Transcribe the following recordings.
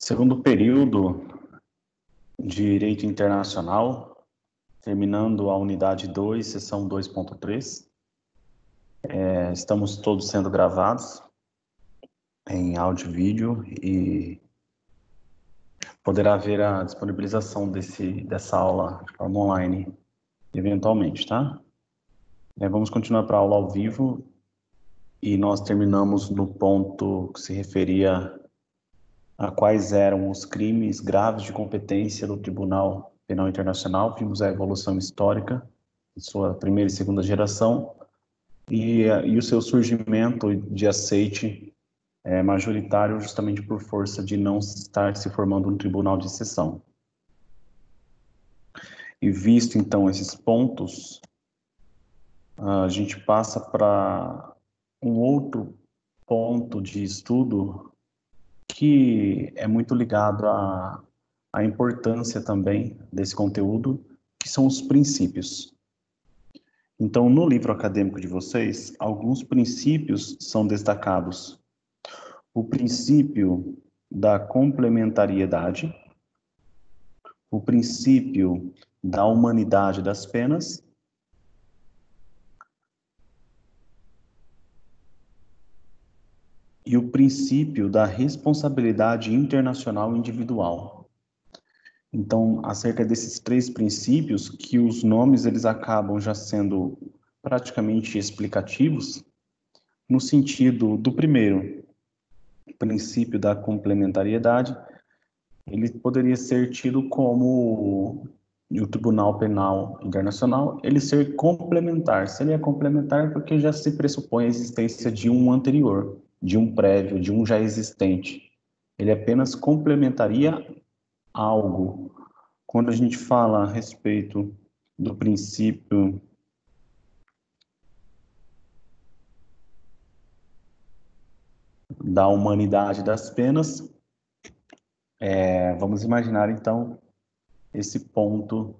Segundo período de Direito Internacional, terminando a unidade 2, seção 2.3. Estamos todos sendo gravados em áudio e vídeo e poderá haver a disponibilização dessa aula de forma online, eventualmente, tá? Vamos continuar para a aula ao vivo e nós terminamos no ponto que se referia a quais eram os crimes graves de competência do Tribunal Penal Internacional. Vimos a evolução histórica, de sua primeira e segunda geração, e o seu surgimento de aceite majoritário justamente por força de não estar se formando um tribunal de exceção. E visto, então, esses pontos, a gente passa para um outro ponto de estudo que é muito ligado à importância também desse conteúdo, que são os princípios. Então, no livro acadêmico de vocês, alguns princípios são destacados. O princípio da complementariedade, o princípio da humanidade das penas e o princípio da responsabilidade internacional individual. Então, acerca desses três princípios, que os nomes eles acabam já sendo praticamente explicativos, no sentido do primeiro, princípio da complementariedade, ele poderia ser tido como o Tribunal Penal Internacional, ele ser complementar. Se ele é complementar, é porque já se pressupõe a existência de um anterior, de um prévio, de um já existente. Ele apenas complementaria algo. Quando a gente fala a respeito do princípio da humanidade das penas, vamos imaginar, então, esse ponto,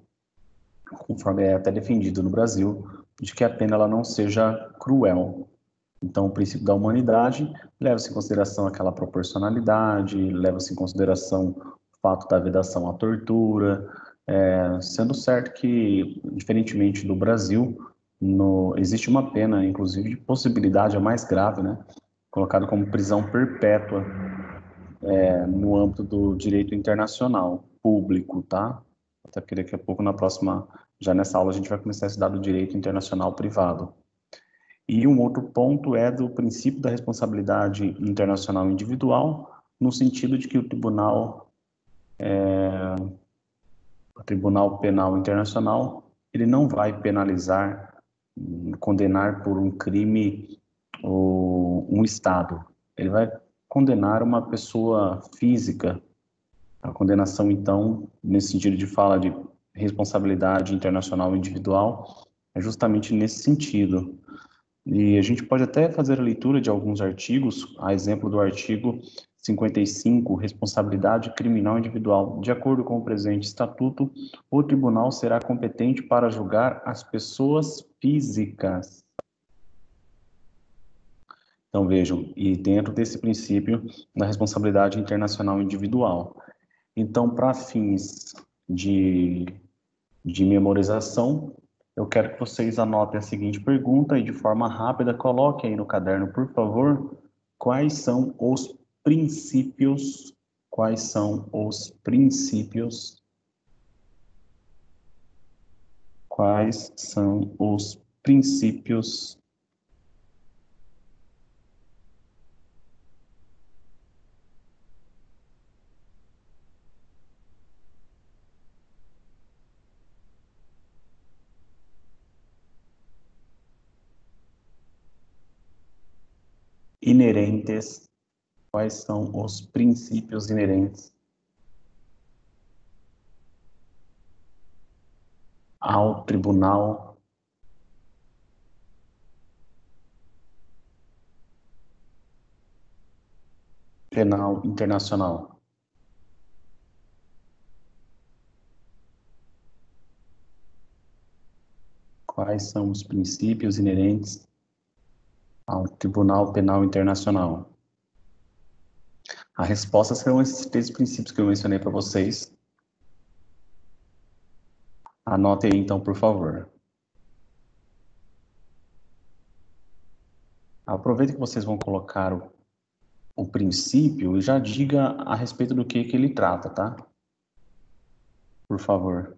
conforme é até defendido no Brasil, de que a pena ela não seja cruel. Então, o princípio da humanidade leva-se em consideração aquela proporcionalidade, leva-se em consideração o fato da vedação à tortura, sendo certo que, diferentemente do Brasil, existe uma pena, inclusive, de possibilidade a mais grave, né? Colocado como prisão perpétua no âmbito do direito internacional público, tá? Até porque daqui a pouco, já nessa aula, a gente vai começar a estudar do direito internacional privado. E um outro ponto é do princípio da responsabilidade internacional individual, no sentido de que o Tribunal Penal Internacional, ele não vai penalizar, condenar por um crime um Estado. Ele vai condenar uma pessoa física. A condenação, então, nesse sentido de fala de responsabilidade internacional individual, é justamente nesse sentido. E a gente pode até fazer a leitura de alguns artigos, a exemplo do artigo 55, responsabilidade criminal individual. De acordo com o presente estatuto, o tribunal será competente para julgar as pessoas físicas. Então vejam, e dentro desse princípio da responsabilidade internacional individual. Então, para fins de memorização, eu quero que vocês anotem a seguinte pergunta e de forma rápida coloquem aí no caderno, por favor, quais são os princípios, quais são os princípios, quais são os princípios inerentes, quais são os princípios inerentes ao Tribunal Penal Internacional. Quais são os princípios inerentes ao Tribunal Penal Internacional? A resposta serão esses 3 princípios que eu mencionei para vocês. Anotem aí, então, por favor. Aproveita que vocês vão colocar o princípio e já diga a respeito do que ele trata, tá? Por favor.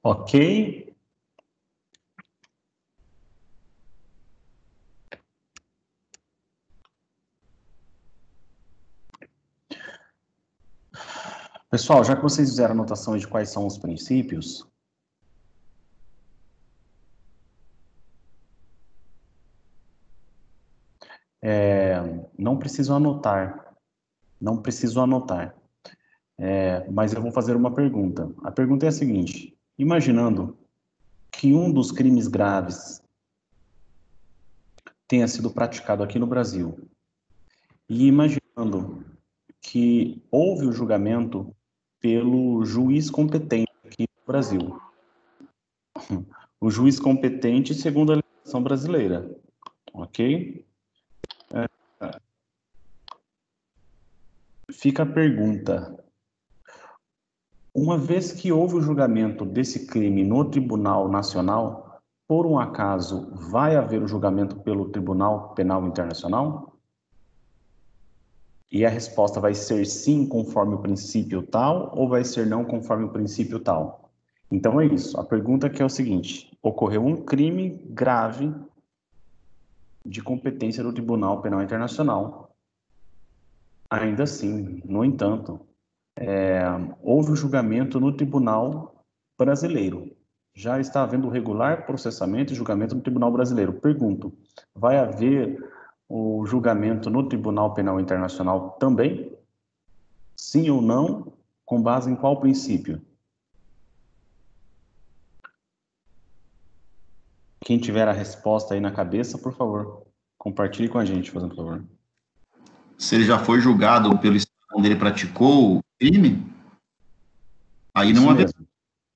Ok? Pessoal, já que vocês fizeram anotação de quais são os princípios, não preciso anotar. Não preciso anotar. Mas eu vou fazer uma pergunta. A pergunta é a seguinte: imaginando que um dos crimes graves tenha sido praticado aqui no Brasil, e imaginando que houve o julgamento pelo juiz competente aqui no Brasil, O juiz competente segundo a legislação brasileira, ok? Fica a pergunta: uma vez que houve o julgamento desse crime no Tribunal Nacional, por um acaso vai haver o julgamento pelo Tribunal Penal Internacional? E a resposta vai ser sim, conforme o princípio tal, ou vai ser não, conforme o princípio tal? Então é isso. A pergunta aqui é o seguinte: ocorreu um crime grave de competência do Tribunal Penal Internacional. Ainda assim, no entanto, houve o julgamento no Tribunal Brasileiro. Já está havendo regular processamento e julgamento no Tribunal Brasileiro. Pergunto: vai haver o julgamento no Tribunal Penal Internacional também? Sim ou não? Com base em qual princípio? Quem tiver a resposta aí na cabeça, por favor, compartilhe com a gente, fazendo favor. Se ele já foi julgado pelo estado onde ele praticou o crime, aí Isso mesmo.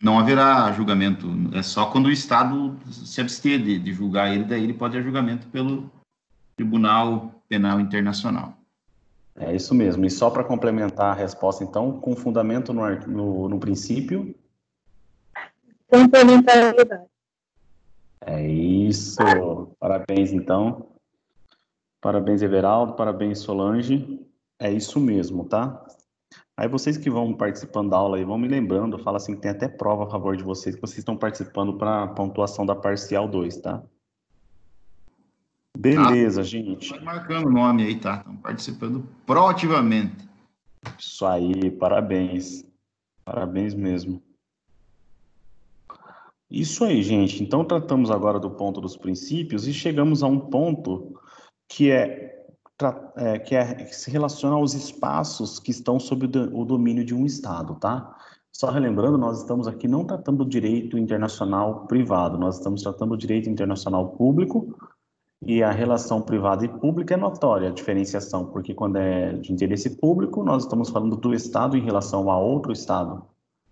não haverá julgamento. É só quando o Estado se abster de julgar ele, daí ele pode ir a julgamento pelo Tribunal Penal Internacional. É isso mesmo. E só para complementar a resposta, então, com fundamento no princípio. Complementariedade. É isso. Parabéns, então. Parabéns, Everaldo. Parabéns, Solange. É isso mesmo, tá? Aí vocês que vão participando da aula aí, vão me lembrando, fala assim que tem até prova a favor de vocês, que vocês estão participando para a pontuação da parcial 2, tá? Beleza, gente. Vai marcando o nome aí, tá? Estão participando proativamente. Isso aí, parabéns. Parabéns mesmo. Isso aí, gente. Então, tratamos agora do ponto dos princípios e chegamos a um ponto que que se relaciona aos espaços que estão sob o domínio de um Estado, tá? Só relembrando, nós estamos aqui não tratando do direito internacional privado, nós estamos tratando do direito internacional público, e a relação privada e pública é notória a diferenciação, porque quando é de interesse público, nós estamos falando do Estado em relação a outro Estado,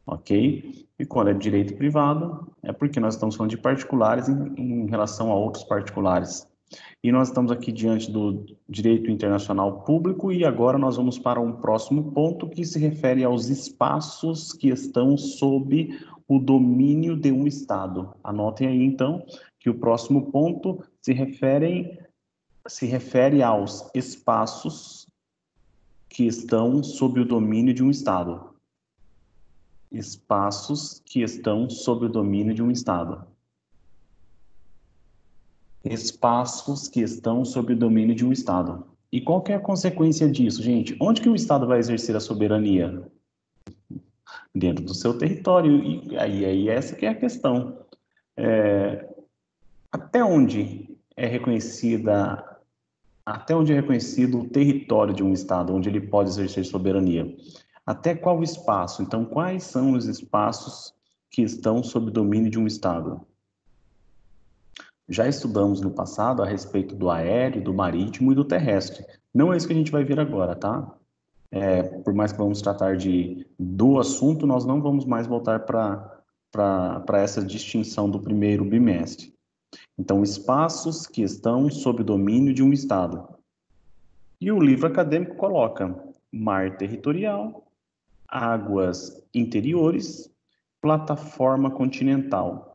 ok? E quando é de direito privado, é porque nós estamos falando de particulares em relação a outros particulares. E nós estamos aqui diante do direito internacional público e agora nós vamos para um próximo ponto que se refere aos espaços que estão sob o domínio de um Estado. Anotem aí, então, que o próximo ponto se refere aos espaços que estão sob o domínio de um Estado. Espaços que estão sob o domínio de um Estado. Espaços que estão sob o domínio de um Estado. E qual que é a consequência disso, gente? Onde que o Estado vai exercer a soberania? Dentro do seu território. E aí essa que é a questão. Até onde é reconhecido o território de um Estado, onde ele pode exercer soberania? Até qual espaço? Então, quais são os espaços que estão sob o domínio de um Estado? Já estudamos no passado a respeito do aéreo, do marítimo e do terrestre. Não é isso que a gente vai ver agora, tá? Por mais que vamos tratar do assunto, nós não vamos mais voltar para essa distinção do primeiro bimestre. Então, espaços que estão sob o domínio de um Estado. E o livro acadêmico coloca mar territorial, águas interiores, plataforma continental.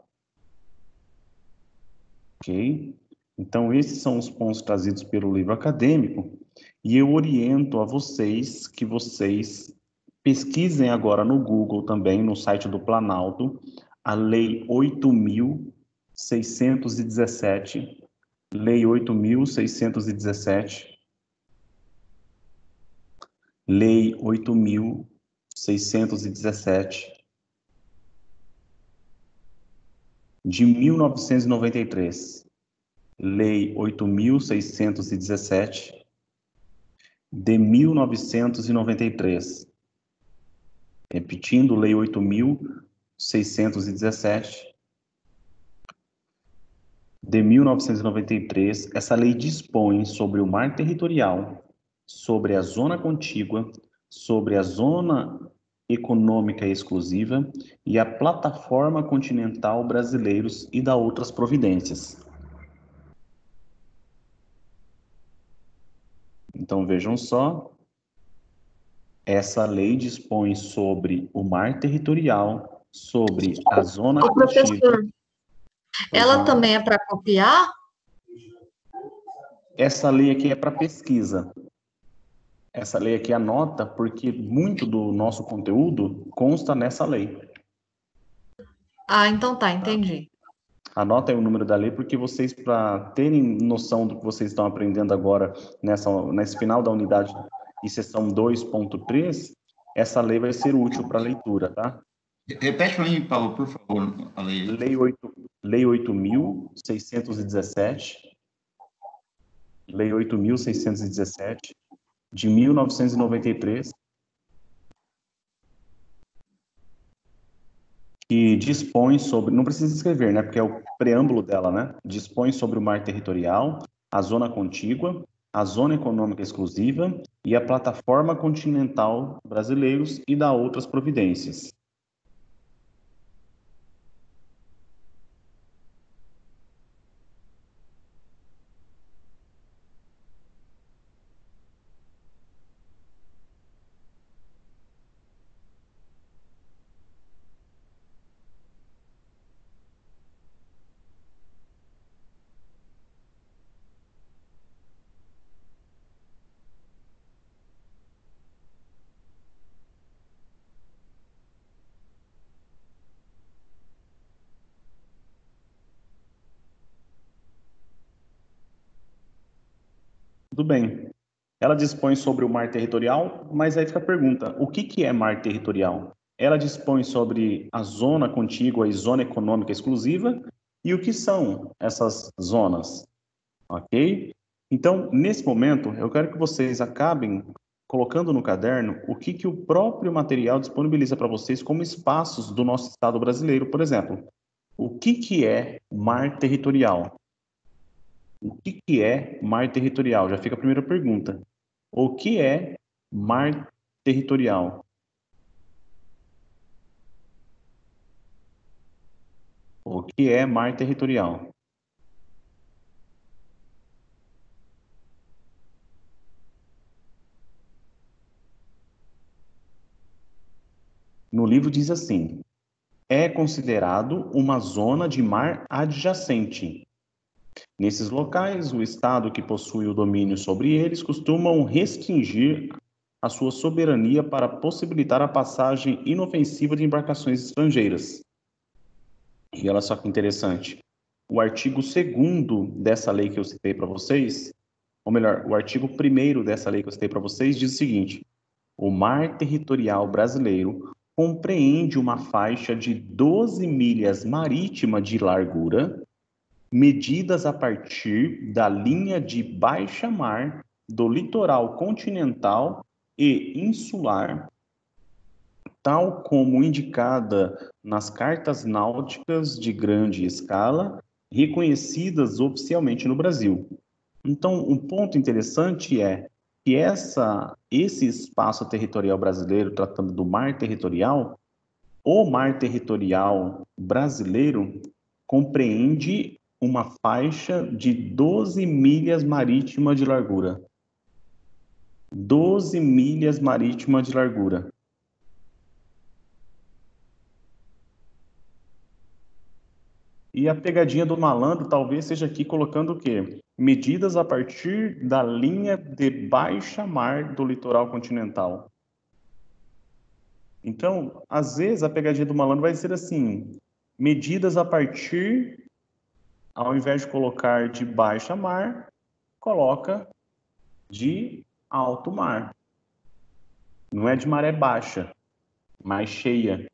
Ok? Então, esses são os pontos trazidos pelo livro acadêmico e eu oriento a vocês que vocês pesquisem agora no Google também, no site do Planalto, a Lei 8.617, Lei 8.617, Lei 8.617, de 1993. Lei 8.617, de 1993. Repetindo, Lei 8.617, de 1993. Essa lei dispõe sobre o mar territorial, sobre a zona contígua, sobre a zona econômica exclusiva e a plataforma continental brasileiros e da outras providências. Então, vejam só, essa lei dispõe sobre o mar territorial, sobre a zona O professor, ela também é para copiar? Essa lei aqui é para pesquisa. Essa lei aqui anota porque muito do nosso conteúdo consta nessa lei. Ah, então tá, entendi. Anota aí o número da lei, porque vocês, para terem noção do que vocês estão aprendendo agora nesse final da unidade e seção 2.3, essa lei vai ser útil para leitura, tá? Repete para mim, Paulo, por favor, a lei. Lei 8.617, Lei 8.617, de 1993, que dispõe sobre, não precisa escrever, né, porque é o preâmbulo dela, né, dispõe sobre o mar territorial, a zona contígua, a zona econômica exclusiva e a plataforma continental brasileiros e da outras providências. Tudo bem. Ela dispõe sobre o mar territorial, mas aí fica a pergunta, o que é mar territorial? Ela dispõe sobre a zona contígua e zona econômica exclusiva, e o que são essas zonas? Ok? Então, nesse momento, eu quero que vocês acabem colocando no caderno o que o próprio material disponibiliza para vocês como espaços do nosso Estado brasileiro, por exemplo. O que é mar territorial? O que é mar territorial? Já fica a primeira pergunta. O que é mar territorial? O que é mar territorial? No livro diz assim: é considerado uma zona de mar adjacente. Nesses locais, o Estado que possui o domínio sobre eles costumam restringir a sua soberania para possibilitar a passagem inofensiva de embarcações estrangeiras. E olha só que interessante. O artigo 2º dessa lei que eu citei para vocês, ou melhor, o artigo 1º dessa lei que eu citei para vocês diz o seguinte: o mar territorial brasileiro compreende uma faixa de 12 milhas marítima de largura, medidas a partir da linha de baixa-mar do litoral continental e insular, tal como indicada nas cartas náuticas de grande escala, reconhecidas oficialmente no Brasil. Então, um ponto interessante é que esse espaço territorial brasileiro, tratando do mar territorial, o mar territorial brasileiro compreende uma faixa de 12 milhas marítima de largura. 12 milhas marítima de largura. E a pegadinha do malandro talvez seja aqui colocando o quê? Medidas a partir da linha de baixa mar do litoral continental. Então, às vezes a pegadinha do malandro vai ser assim: medidas a partir, ao invés de colocar de baixa mar, coloca de alto mar. Não é de maré baixa, mas cheia.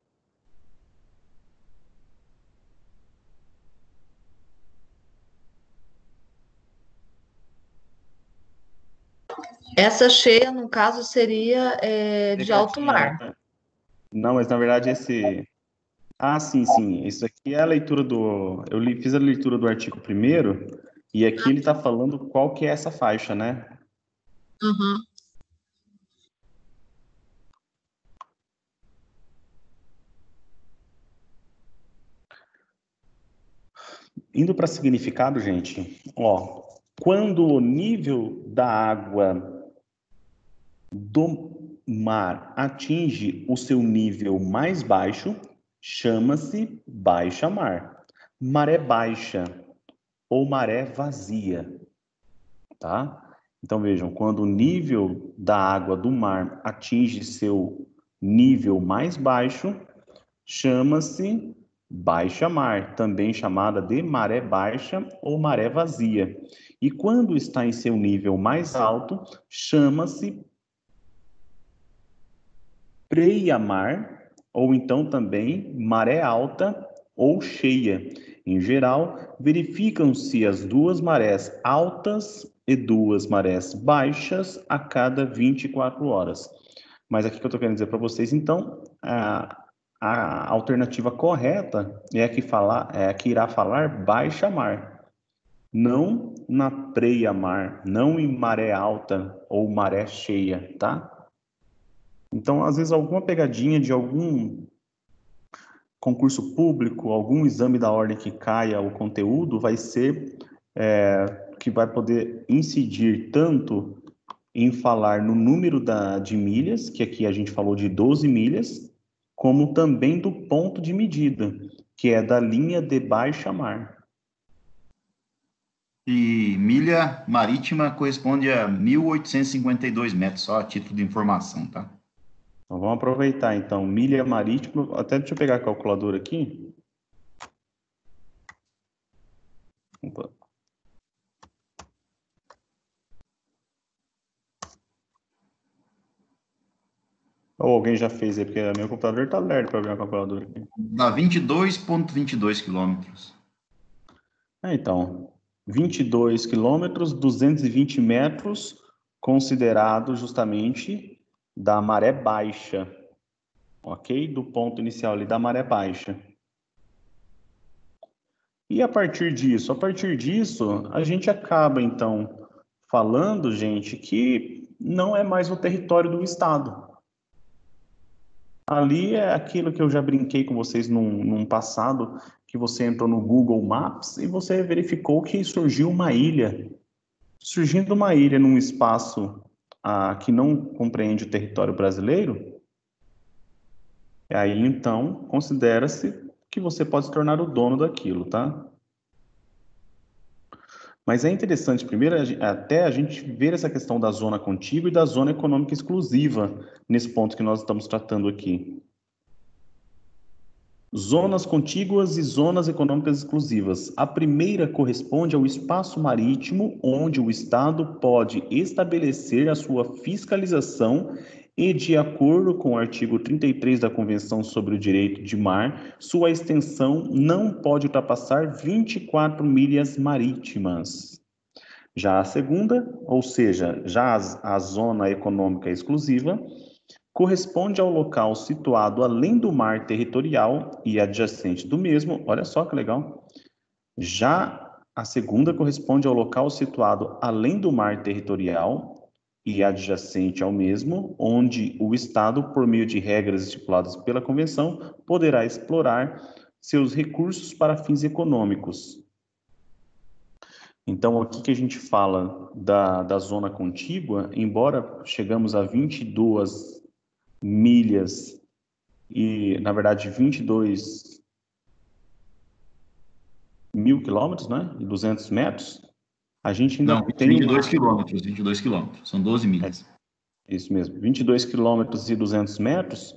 Essa cheia, no caso, seria de alto mar. Não, mas na verdade esse... Ah, sim, sim. Isso aqui é a leitura do... Fiz a leitura do artigo 1º, e aqui ele está falando qual que é essa faixa, né? Uhum. indo para significado, gente, ó, quando o nível da água do mar atinge o seu nível mais baixo, chama-se baixa mar. Maré baixa ou maré vazia, tá? Então vejam, quando o nível da água do mar atinge seu nível mais baixo, chama-se baixa mar, também chamada de maré baixa ou maré vazia. E quando está em seu nível mais alto, chama-se preia-mar, ou então também maré alta ou cheia. Em geral, verificam-se as duas marés altas e duas marés baixas a cada 24 horas. Mas aqui que eu estou querendo dizer para vocês, então, a alternativa correta é a que irá falar baixa mar, não na preia-mar, não em maré alta ou maré cheia, tá? Então, às vezes, alguma pegadinha de algum concurso público, algum exame da ordem que caia o conteúdo, vai ser que vai poder incidir tanto em falar no número de milhas, que aqui a gente falou de 12 milhas, como também do ponto de medida, que é da linha de baixa mar. E milha marítima corresponde a 1.852 metros, só a título de informação, tá? Então, vamos aproveitar, então, milha marítima, até deixa eu pegar a calculadora aqui. Opa. Ou alguém já fez aí, porque meu computador está lerdo para abrir a calculadora aqui. Dá 22,22 quilômetros. Então, 22 quilômetros, 220 metros, considerado justamente da maré baixa, ok? Do ponto inicial ali da maré baixa. E a partir disso? A partir disso, a gente acaba, então, falando, gente, que não é mais o território do Estado. Ali é aquilo que eu já brinquei com vocês num passado, que você entrou no Google Maps e você verificou que surgiu uma ilha. Surgindo uma ilha num espaço que não compreende o território brasileiro, aí então considera-se que você pode se tornar o dono daquilo, tá? Mas é interessante, primeiro, até a gente ver essa questão da zona contígua e da zona econômica exclusiva, nesse ponto que nós estamos tratando aqui. Zonas contíguas e zonas econômicas exclusivas. A primeira corresponde ao espaço marítimo onde o Estado pode estabelecer a sua fiscalização e, de acordo com o artigo 33 da Convenção sobre o Direito de Mar, sua extensão não pode ultrapassar 24 milhas marítimas. Já a segunda, ou seja, já a zona econômica exclusiva, corresponde ao local situado além do mar territorial e adjacente do mesmo. Olha só que legal. Já a segunda corresponde ao local situado além do mar territorial e adjacente ao mesmo, onde o Estado, por meio de regras estipuladas pela Convenção, poderá explorar seus recursos para fins econômicos. Então, aqui que a gente fala da zona contígua, embora chegamos a 22 milhas e, na verdade, 22 mil quilômetros, né? E 200 metros, a gente ainda tem... 22 quilômetros, 22 quilômetros, são 12 milhas. Isso mesmo, 22 quilômetros e 200 metros,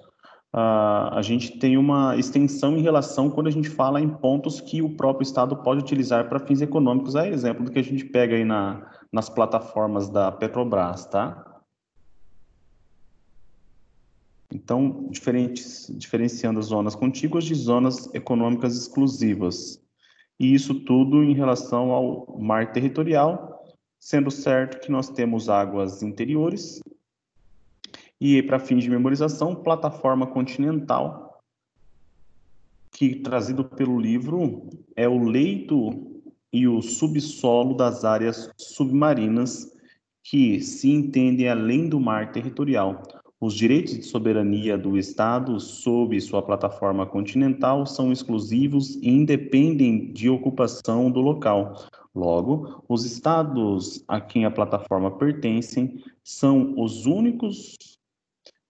a gente tem uma extensão em relação quando a gente fala em pontos que o próprio Estado pode utilizar para fins econômicos, é exemplo do que a gente pega aí nas plataformas da Petrobras, tá? Então, diferenciando as zonas contíguas de zonas econômicas exclusivas. E isso tudo em relação ao mar territorial, sendo certo que nós temos águas interiores e, para fins de memorização, plataforma continental, que, trazido pelo livro, é o leito e o subsolo das áreas submarinas que se entendem além do mar territorial. Os direitos de soberania do Estado sob sua plataforma continental são exclusivos e independem de ocupação do local. Logo, os Estados a quem a plataforma pertencem são os únicos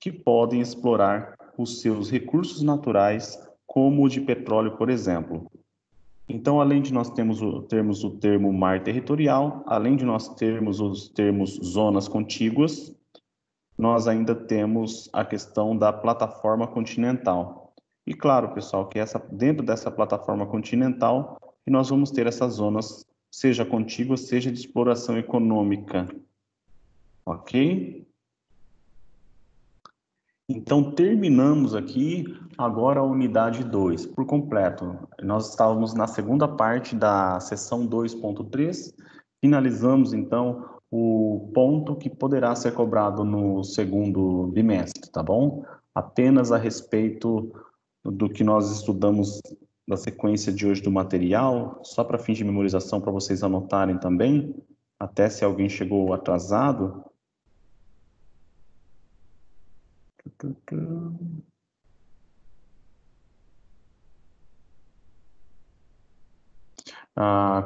que podem explorar os seus recursos naturais, como o de petróleo, por exemplo. Então, além de nós termos o termo mar territorial, além de nós termos os termos zonas contíguas, nós ainda temos a questão da plataforma continental. E claro, pessoal, que dentro dessa plataforma continental, nós vamos ter essas zonas, seja contíguas, seja de exploração econômica. Ok? Então, terminamos aqui agora a unidade 2, por completo. Nós estávamos na segunda parte da seção 2.3, finalizamos, então, o ponto que poderá ser cobrado no segundo bimestre, tá bom? Apenas a respeito do que nós estudamos da sequência de hoje do material, só para fins de memorização, para vocês anotarem também, até se alguém chegou atrasado.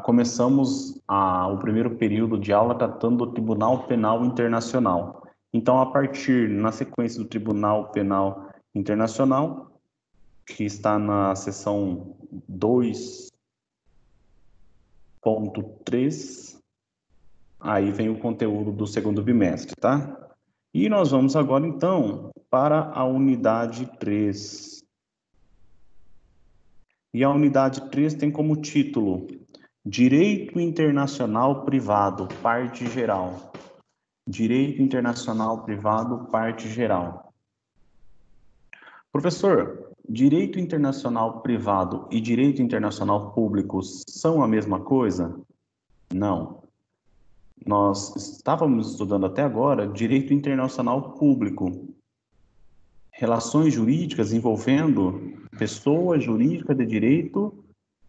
Começamos o primeiro período de aula tratando do Tribunal Penal Internacional. Então, na sequência do Tribunal Penal Internacional, que está na seção 2.3, aí vem o conteúdo do segundo bimestre, tá? E nós vamos agora, então, para a unidade 3. E a unidade 3 tem como título Direito Internacional Privado, parte geral. Direito Internacional Privado, parte geral. Professor, direito internacional privado e direito internacional público são a mesma coisa? Não. Nós estávamos estudando até agora direito internacional público. Relações jurídicas envolvendo pessoa jurídica de direito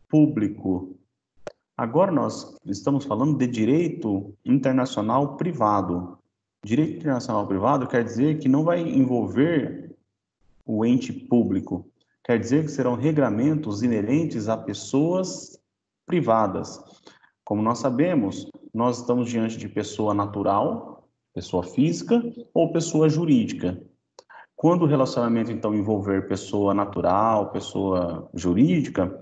público. Agora nós estamos falando de direito internacional privado. Direito internacional privado quer dizer que não vai envolver o ente público. Quer dizer que serão regramentos inerentes a pessoas privadas. Como nós sabemos, nós estamos diante de pessoa natural, pessoa física ou pessoa jurídica. Quando o relacionamento, então, envolver pessoa natural, pessoa jurídica,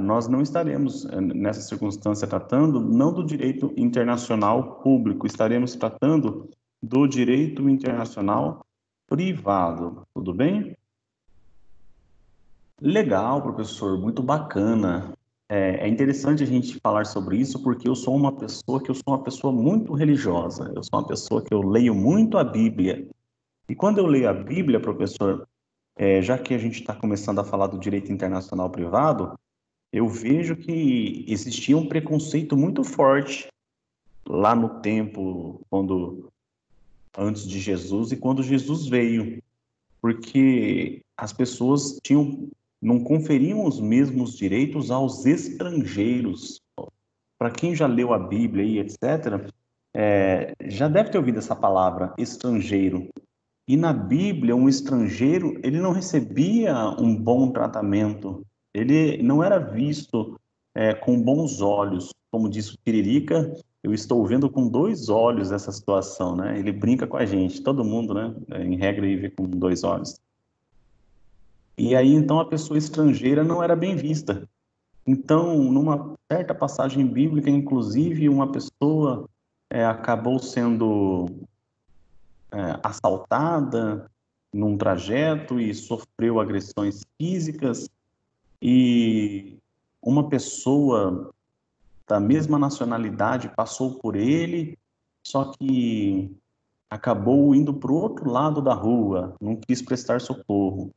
nós não estaremos, nessa circunstância, tratando não do direito internacional público, estaremos tratando do direito internacional privado. Tudo bem? Legal, professor, muito bacana. É interessante a gente falar sobre isso porque eu sou uma pessoa muito religiosa. Eu sou uma pessoa que eu leio muito a Bíblia. E quando eu leio a Bíblia, professor, já que a gente está começando a falar do direito internacional privado, eu vejo que existia um preconceito muito forte lá no tempo, antes de Jesus e quando Jesus veio, porque as pessoas não conferiam os mesmos direitos aos estrangeiros. Para quem já leu a Bíblia e etc., já deve ter ouvido essa palavra, estrangeiro. E na Bíblia, um estrangeiro, ele não recebia um bom tratamento, ele não era visto com bons olhos. Como disse o Tiririca, eu estou vendo com 2 olhos essa situação, né? Ele brinca com a gente, todo mundo, né? Em regra, ele vê com 2 olhos. E aí, então, a pessoa estrangeira não era bem vista. Então, numa certa passagem bíblica, inclusive, uma pessoa acabou sendo assaltada num trajeto e sofreu agressões físicas, e uma pessoa da mesma nacionalidade passou por ele, só que acabou indo para o outro lado da rua, não quis prestar socorro.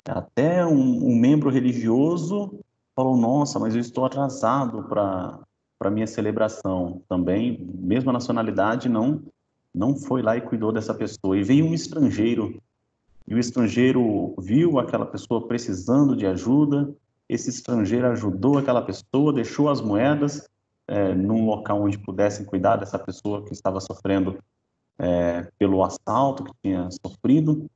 Até um membro religioso falou: nossa, mas eu estou atrasado para minha celebração. Também, mesma nacionalidade, não foi lá e cuidou dessa pessoa. E veio um estrangeiro, e o estrangeiro viu aquela pessoa precisando de ajuda, esse estrangeiro ajudou aquela pessoa, deixou as moedas num local onde pudessem cuidar dessa pessoa que estava sofrendo pelo assalto que tinha sofrido,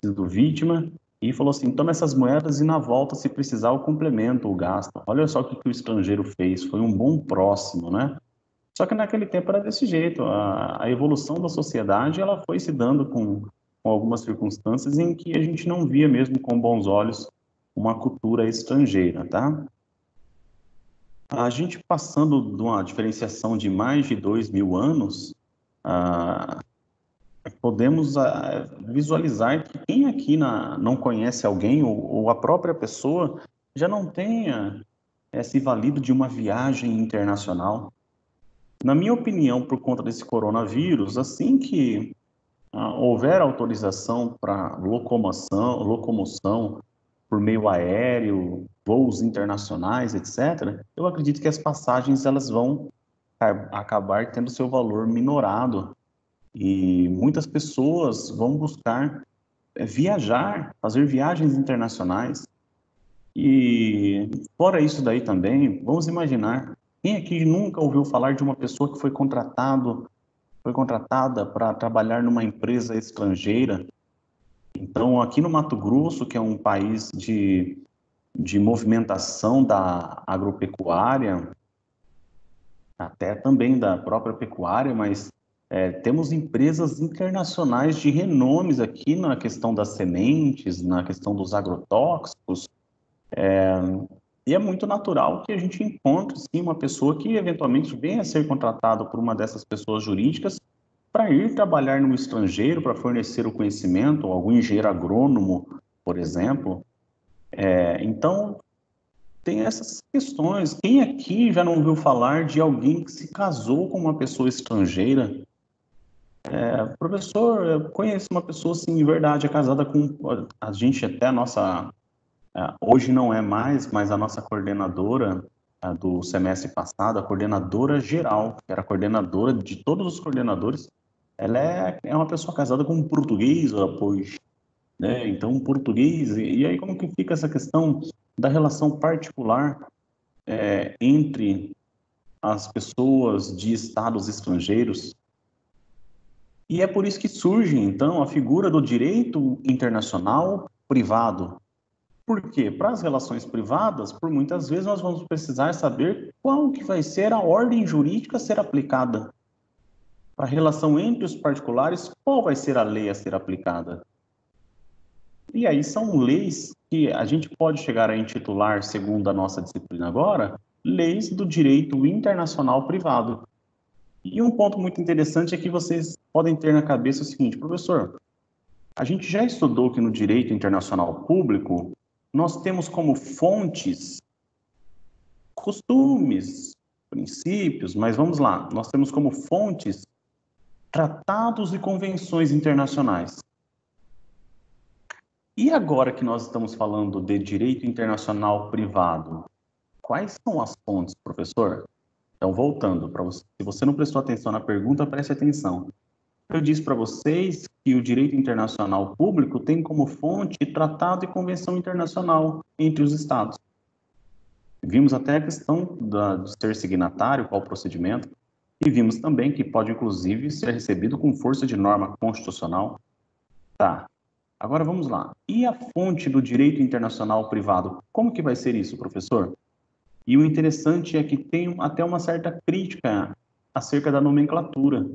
sido vítima, e falou assim, toma essas moedas e na volta, se precisar, eu complemento o gasto. Olha só o que o estrangeiro fez, foi um bom próximo, né? Só que naquele tempo era desse jeito, a evolução da sociedade, ela foi se dando com algumas circunstâncias em que a gente não via mesmo com bons olhos uma cultura estrangeira, tá? A gente passando de uma diferenciação de mais de 2.000 anos, ah, podemos visualizar que quem aqui não conhece alguém ou a própria pessoa já não tenha se valido de uma viagem internacional. Na minha opinião, por conta desse coronavírus, assim que houver autorização para locomoção por meio aéreo, voos internacionais, etc., eu acredito que as passagens elas vão acabar tendo seu valor minorado e muitas pessoas vão buscar viajar, fazer viagens internacionais. E fora isso daí também, vamos imaginar, quem aqui nunca ouviu falar de uma pessoa que foi contratada para trabalhar numa empresa estrangeira? Então, aqui no Mato Grosso, que é um país de movimentação da agropecuária, até também da própria pecuária, mas temos empresas internacionais de renomes aqui na questão das sementes, na questão dos agrotóxicos, e é muito natural que a gente encontre, sim, uma pessoa que eventualmente venha a ser contratada por uma dessas pessoas jurídicas para ir trabalhar no estrangeiro, para fornecer o conhecimento, algum engenheiro agrônomo, por exemplo. Então, tem essas questões. Quem aqui já não ouviu falar de alguém que se casou com uma pessoa estrangeira? Professor, eu conheço uma pessoa, sim, de verdade, é casada com a gente, até a nossa, hoje não é mais, mas a nossa coordenadora do semestre passado, a coordenadora geral, que era a coordenadora de todos os coordenadores, ela é uma pessoa casada com um português, pois, né? Então, um português, e aí como que fica essa questão da relação particular entre as pessoas de estados estrangeiros? E é por isso que surge, então, a figura do direito internacional privado. Por quê? Para as relações privadas, por muitas vezes nós vamos precisar saber qual que vai ser a ordem jurídica a ser aplicada. Para a relação entre os particulares, qual vai ser a lei a ser aplicada? E aí são leis que a gente pode chegar a intitular, segundo a nossa disciplina agora, leis do direito internacional privado. E um ponto muito interessante é que vocês podem ter na cabeça o seguinte, professor, a gente já estudou que no direito internacional público, nós temos como fontes costumes, princípios, mas vamos lá, nós temos como fontes tratados e convenções internacionais. E agora que nós estamos falando de direito internacional privado, quais são as fontes, professor? Então, voltando, para você, se você não prestou atenção na pergunta, preste atenção. Eu disse para vocês que o direito internacional público tem como fonte tratado e convenção internacional entre os Estados. Vimos até a questão de ser signatário, qual o procedimento, e vimos também que pode, inclusive, ser recebido com força de norma constitucional. Tá, agora vamos lá. E a fonte do direito internacional privado? Como que vai ser isso, professor? E o interessante é que tem até uma certa crítica acerca da nomenclatura.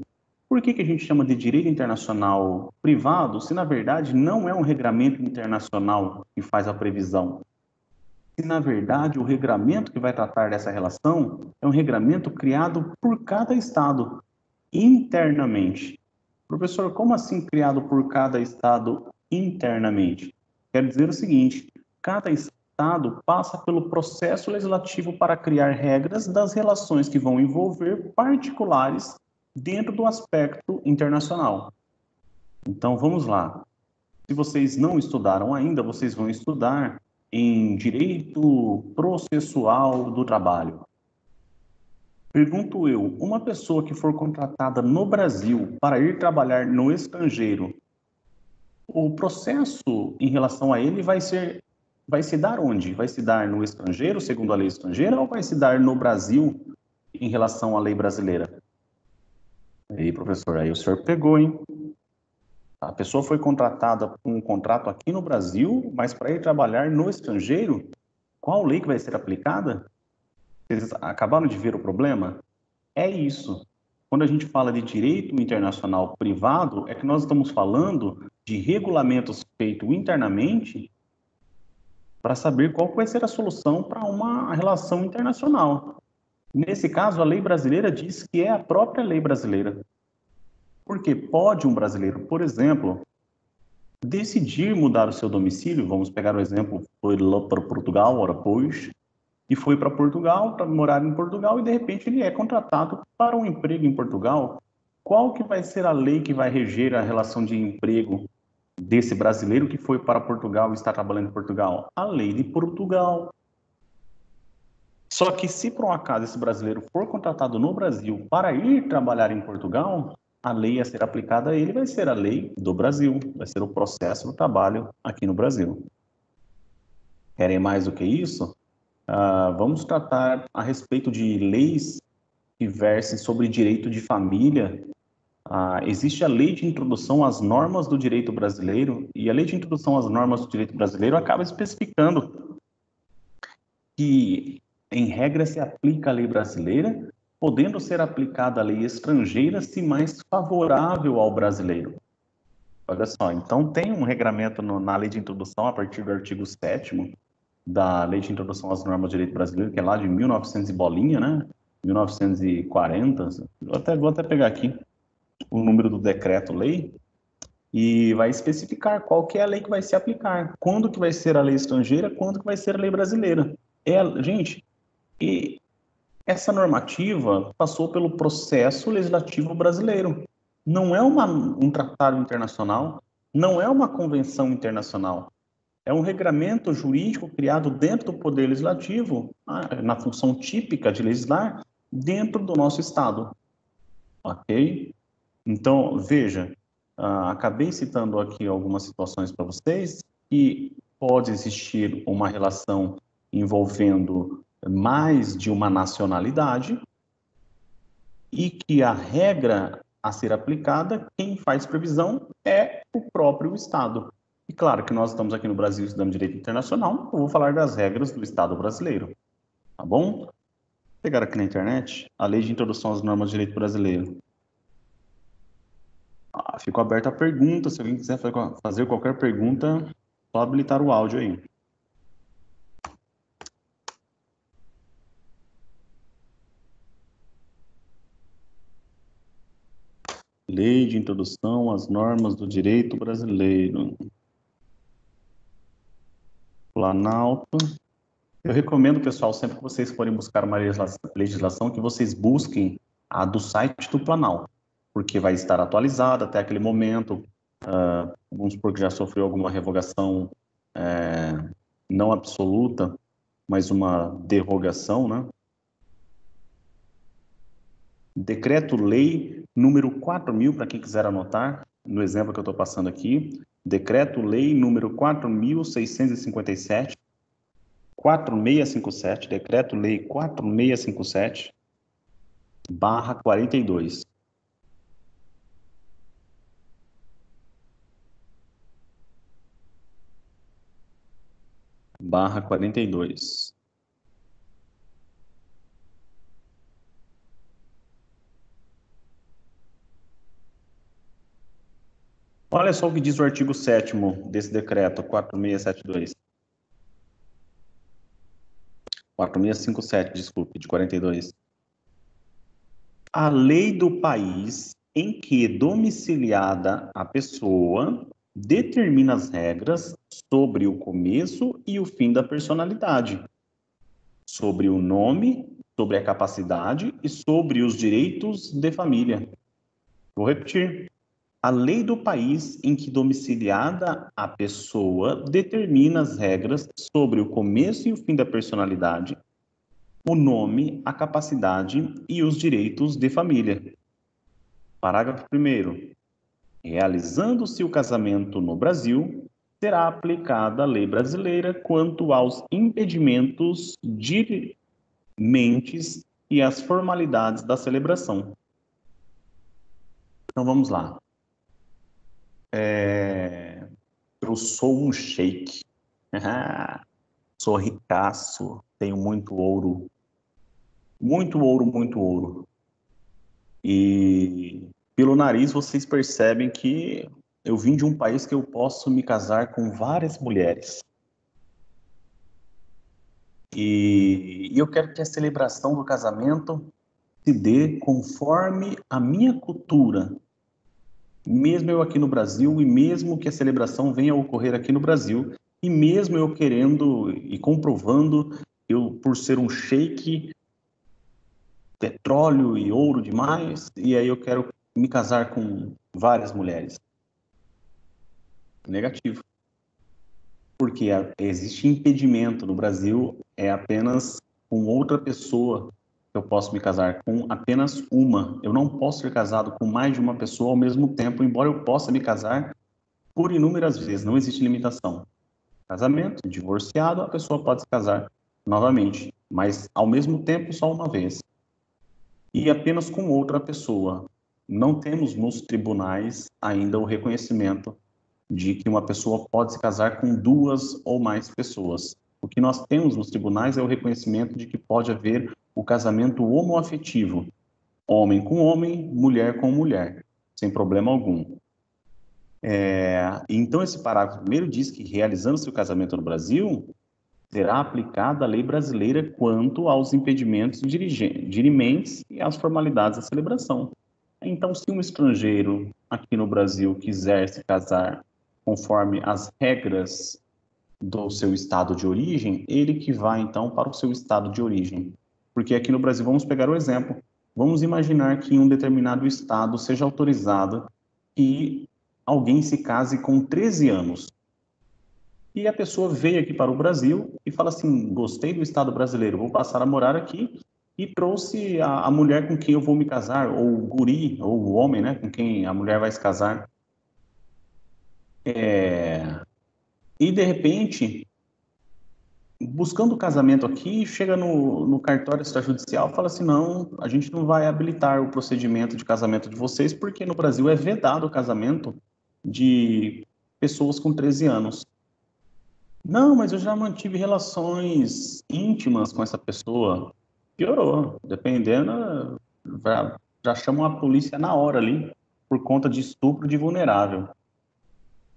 Por que a gente chama de direito internacional privado, se na verdade não é um regramento internacional que faz a previsão? Se na verdade o regramento que vai tratar dessa relação é um regramento criado por cada Estado, internamente. Professor, como assim criado por cada Estado internamente? Quer dizer o seguinte, cada Estado passa pelo processo legislativo para criar regras das relações que vão envolver particulares dentro do aspecto internacional. Então, vamos lá. Se vocês não estudaram ainda, vocês vão estudar em Direito Processual do Trabalho. Pergunto eu, uma pessoa que for contratada no Brasil para ir trabalhar no estrangeiro, o processo em relação a ele vai se dar onde? Vai se dar no estrangeiro, segundo a lei estrangeira, ou vai se dar no Brasil em relação à lei brasileira? Aí, professor, aí o senhor pegou, hein? A pessoa foi contratada com um contrato aqui no Brasil, mas para ir trabalhar no estrangeiro, qual lei que vai ser aplicada? Vocês acabaram de ver o problema? É isso. Quando a gente fala de direito internacional privado, é que nós estamos falando de regulamentos feitos internamente para saber qual vai ser a solução para uma relação internacional. Nesse caso, a lei brasileira diz que é a própria lei brasileira. Porque pode um brasileiro, por exemplo, decidir mudar o seu domicílio, vamos pegar o exemplo, foi lá para Portugal, ora pois, e foi para Portugal, para morar em Portugal, e de repente ele é contratado para um emprego em Portugal. Qual que vai ser a lei que vai reger a relação de emprego desse brasileiro que foi para Portugal e está trabalhando em Portugal? A lei de Portugal. Só que se por um acaso esse brasileiro for contratado no Brasil para ir trabalhar em Portugal, a lei a ser aplicada a ele vai ser a lei do Brasil, vai ser o processo do trabalho aqui no Brasil. Querem mais do que isso? Vamos tratar a respeito de leis que versem sobre direito de família. Existe a Lei de Introdução às Normas do Direito Brasileiro, e a Lei de Introdução às Normas do Direito Brasileiro acaba especificando que, em regra, se aplica a lei brasileira, podendo ser aplicada a lei estrangeira se mais favorável ao brasileiro. Olha só, então tem um regramento na Lei de Introdução, a partir do artigo 7º da Lei de Introdução às Normas do Direito Brasileiro, que é lá de 1900 e bolinha, né? 1940, vou até pegar aqui o número do decreto-lei, e vai especificar qual que é a lei que vai se aplicar, quando que vai ser a lei estrangeira, quando que vai ser a lei brasileira. Gente, e essa normativa passou pelo processo legislativo brasileiro. Não é um tratado internacional, não é uma convenção internacional. É um regramento jurídico criado dentro do Poder Legislativo, na função típica de legislar, dentro do nosso Estado. Ok? Então, veja, acabei citando aqui algumas situações para vocês que pode existir uma relação envolvendo mais de uma nacionalidade e que a regra a ser aplicada, quem faz previsão é o próprio Estado. E claro que nós estamos aqui no Brasil estudando direito internacional, eu vou falar das regras do Estado brasileiro, tá bom? Vou pegar aqui na internet a Lei de Introdução às Normas do Direito Brasileiro. Ficou aberta a pergunta, se alguém quiser fazer qualquer pergunta, só habilitar o áudio aí. Lei de Introdução às Normas do Direito Brasileiro. Planalto. Eu recomendo, pessoal, sempre que vocês forem buscar uma legislação, que vocês busquem a do site do Planalto, porque vai estar atualizada até aquele momento. Vamos supor que já sofreu alguma revogação não absoluta, mas uma derrogação, né? Decreto-Lei número 4.000, para quem quiser anotar, no exemplo que eu estou passando aqui, Decreto-Lei número 4.657, 4657, Decreto-Lei 4657, /42. /42. Olha só o que diz o artigo 7º desse decreto 4672. 4657, desculpe, de 42. A lei do país em que domiciliada a pessoa determina as regras sobre o começo e o fim da personalidade, sobre o nome, sobre a capacidade e sobre os direitos de família. Vou repetir. A lei do país em que domiciliada a pessoa determina as regras sobre o começo e o fim da personalidade, o nome, a capacidade e os direitos de família. Parágrafo 1º. Realizando-se o casamento no Brasil, será aplicada a lei brasileira quanto aos impedimentos dirimentes e às formalidades da celebração. Então vamos lá. Eu sou um sheik. Sou ricaço, tenho muito ouro. Muito ouro, muito ouro. E pelo nariz vocês percebem que eu vim de um país que eu posso me casar com várias mulheres. E eu quero que a celebração do casamento se dê conforme a minha cultura. Mesmo eu aqui no Brasil, e mesmo que a celebração venha a ocorrer aqui no Brasil, e mesmo eu querendo e comprovando, eu por ser um sheik, petróleo e ouro demais, e aí eu quero me casar com várias mulheres. Negativo. Porque existe impedimento no Brasil, é apenas com outra pessoa que eu posso me casar, com apenas uma. Eu não posso ser casado com mais de uma pessoa ao mesmo tempo, embora eu possa me casar por inúmeras vezes, não existe limitação. Casamento, divorciado, a pessoa pode se casar novamente, mas ao mesmo tempo só uma vez. E apenas com outra pessoa. Não temos nos tribunais ainda o reconhecimento de que uma pessoa pode se casar com duas ou mais pessoas. O que nós temos nos tribunais é o reconhecimento de que pode haver o casamento homoafetivo, homem com homem, mulher com mulher, sem problema algum. Então, esse parágrafo primeiro diz que, realizando-se o casamento no Brasil, será aplicada a lei brasileira quanto aos impedimentos dirimentes e às formalidades da celebração. Então, se um estrangeiro aqui no Brasil quiser se casar conforme as regras do seu estado de origem, ele que vai, então, para o seu estado de origem. Porque aqui no Brasil, vamos pegar o exemplo, vamos imaginar que em um determinado estado seja autorizado que alguém se case com 13 anos. E a pessoa veio aqui para o Brasil e fala assim, gostei do estado brasileiro, vou passar a morar aqui, e trouxe a mulher com quem eu vou me casar, ou o guri, ou o homem, né, com quem a mulher vai se casar. E, de repente, buscando o casamento aqui, chega no cartório extrajudicial e fala assim, não, a gente não vai habilitar o procedimento de casamento de vocês, porque no Brasil é vedado o casamento de pessoas com 13 anos. Não, mas eu já mantive relações íntimas com essa pessoa. Piorou. Dependendo, já chamam a polícia na hora ali, por conta de estupro de vulnerável.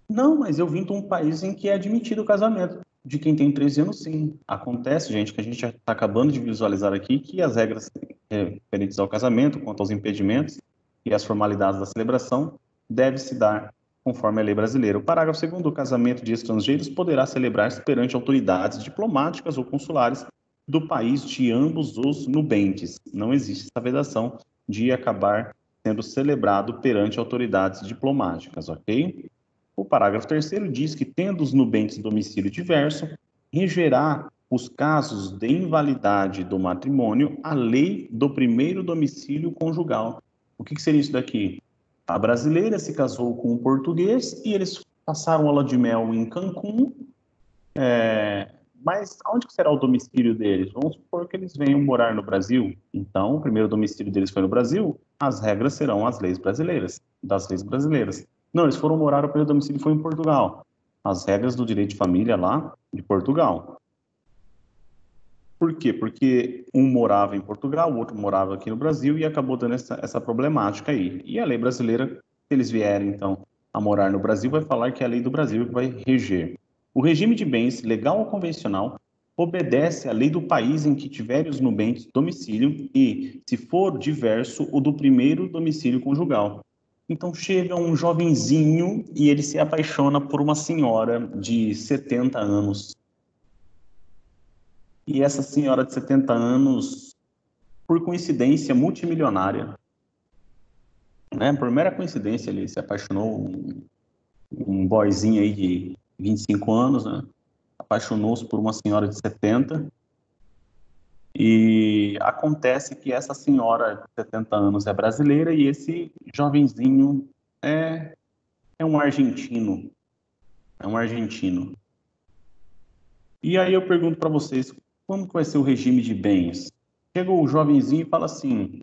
Não, mas eu vim de um país em que é admitido o casamento. De quem tem 13 anos, sim. Acontece, gente, que a gente já está acabando de visualizar aqui que as regras referentes ao casamento, quanto aos impedimentos e as formalidades da celebração, deve se dar conforme a lei brasileira. O parágrafo 2º, o casamento de estrangeiros poderá celebrar-se perante autoridades diplomáticas ou consulares do país de ambos os nubentes. Não existe essa vedação de acabar sendo celebrado perante autoridades diplomáticas, ok? O parágrafo 3º diz que, tendo os nubentes domicílio diverso, regerá os casos de invalidade do matrimônio a lei do primeiro domicílio conjugal. O que seria isso daqui? A brasileira se casou com um português e eles passaram a lua de mel em Cancún, mas onde será o domicílio deles? Vamos supor que eles venham morar no Brasil. Então, o primeiro domicílio deles foi no Brasil, as regras serão as leis brasileiras, das leis brasileiras. Não, eles foram morar, o primeiro domicílio foi em Portugal. As regras do direito de família lá de Portugal. Por quê? Porque um morava em Portugal, o outro morava aqui no Brasil e acabou dando essa problemática aí. E a lei brasileira, se eles vierem, então, a morar no Brasil, vai falar que é a lei do Brasil que vai reger. O regime de bens, legal ou convencional, obedece à lei do país em que tiverem os nubentes domicílio e, se for diverso, o do primeiro domicílio conjugal. Então chega um jovenzinho e ele se apaixona por uma senhora de 70 anos. E essa senhora de 70 anos, por coincidência, multimilionária, né? Por mera coincidência, ele se apaixonou, um boyzinho aí de 25 anos, né? Apaixonou-se por uma senhora de 70. E acontece que essa senhora de 70 anos é brasileira e esse jovenzinho é um argentino. É um argentino. E aí eu pergunto para vocês, como que vai ser o regime de bens? Chega o jovenzinho e fala assim,